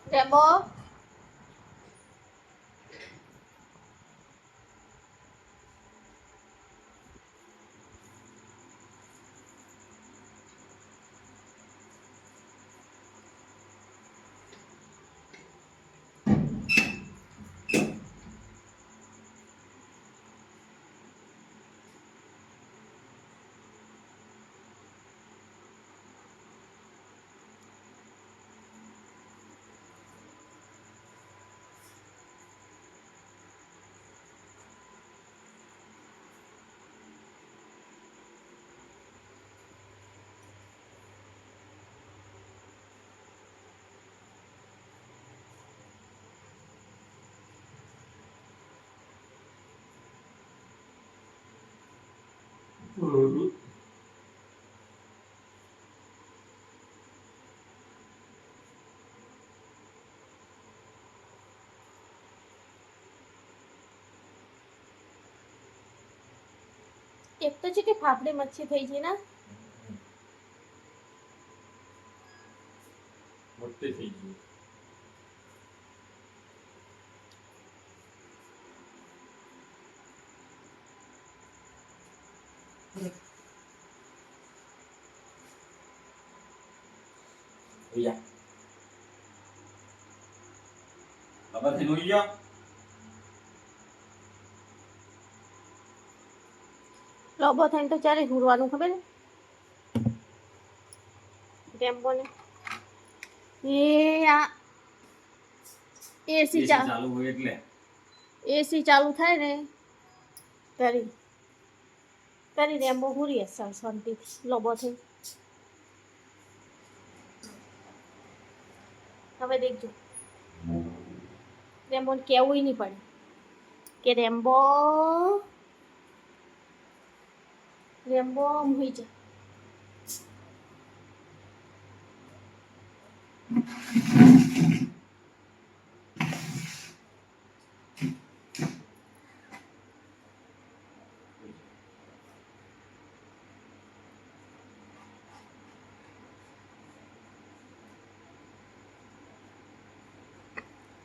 Rambo એક તો છે કે ફાફડી મચ્છી થઈ છે ને મોટી થઈ ગઈ ભૈયા બાબા થઈ નોઈ ગયો લોબો થઈને તો ચારે હુરવાનું ખબર રેમ્બો ને એ આ એસી ચાલુ હોય એટલે એસી ચાલુ થાય ને કરી રેમ્બો હુરી હશે શાંતિ લોબો થઈ હવે દેખજો રેમ્બો ને કેવું નહીં પડે કે રેમ્બો મુઈ જા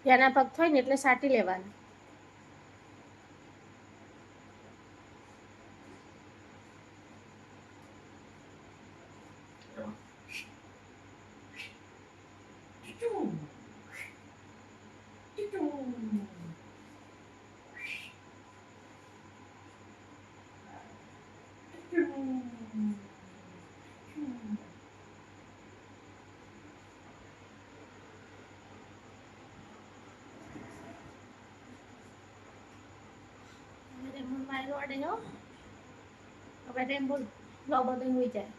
ત્યાંના પગ થાય ને એટલે સાટી લેવાના વાયરો અડે હો હવે રેમ્બો લોબો તો હોઈ જાય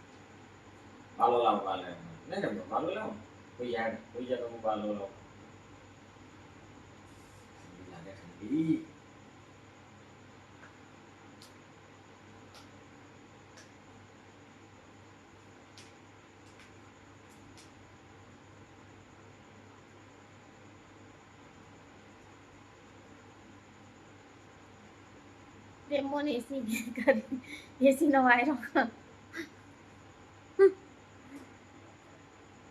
બાલો લાવ બાલે નહીં ને બાલો લાવ કોઈ યાર તો હું બાલો લાવ લાગે ઠંડી રેમ્બો ને એસી કરી એસી નો વાયરો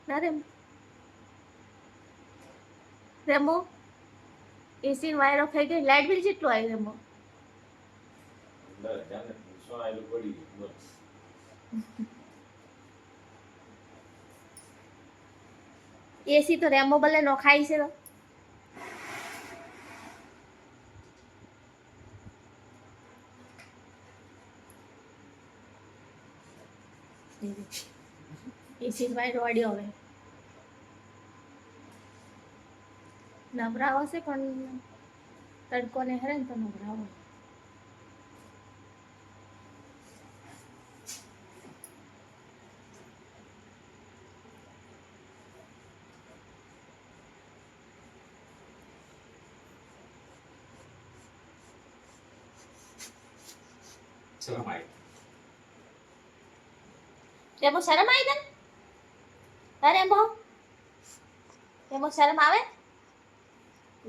ના રેમ્બો એસી નો વાયરો ખાઈ ગઈ લાઈટ બિલ જેટલું આવ્યું રેમ્બો અંદર જાને સો આયલું પડી બસ એસી તો રેમ્બો બલે નો ખાઈ છે એસી વાયરો અડ્યો હવે નવરાવો છે પણ તડકો ને હરે ને તો નવરાવો શરમ આવી રેમ્બો શરમ આવી તને હા રેમ્બો શરમ આવે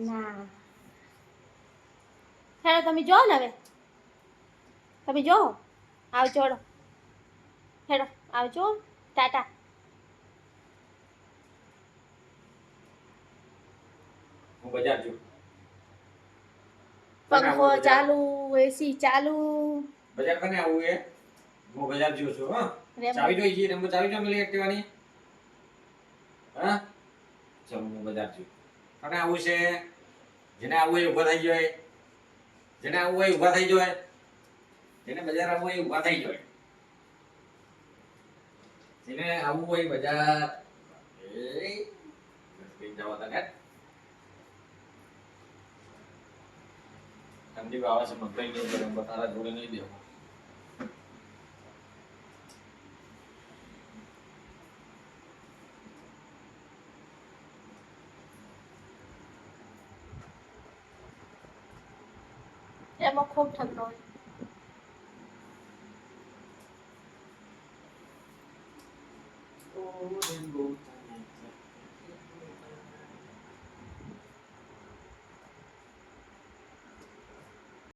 ના હેડો તમે જો ને હવે તમે જો આવજો હેડો આવજો ટાટા હું બજાર છું પંખો ચાલુ, એસી ચાલુ, બજાર કને આવું એ હું બજાર જ્યો છું હો ચાવી જોઈ છે રેમ્બો ચાવી જો મળી એક્ટિવાની હા ચાલ હું બજાર છું કને આવું છે જેને આવું હોય ઊભા થઈ જાય જેને આવું હોય ઊભા થઈ જાય જેને બજાર આવવું હોય ઊભા થઈ જાય જેને આવું હોય બજાર એ બસ જાવ તને ઠંડી આવે છે મકાઈ નહીં પડે તારા જોડે નહીં દેવો એમાં ખૂબ ઠંડો હોય. ઓ રેમ્બો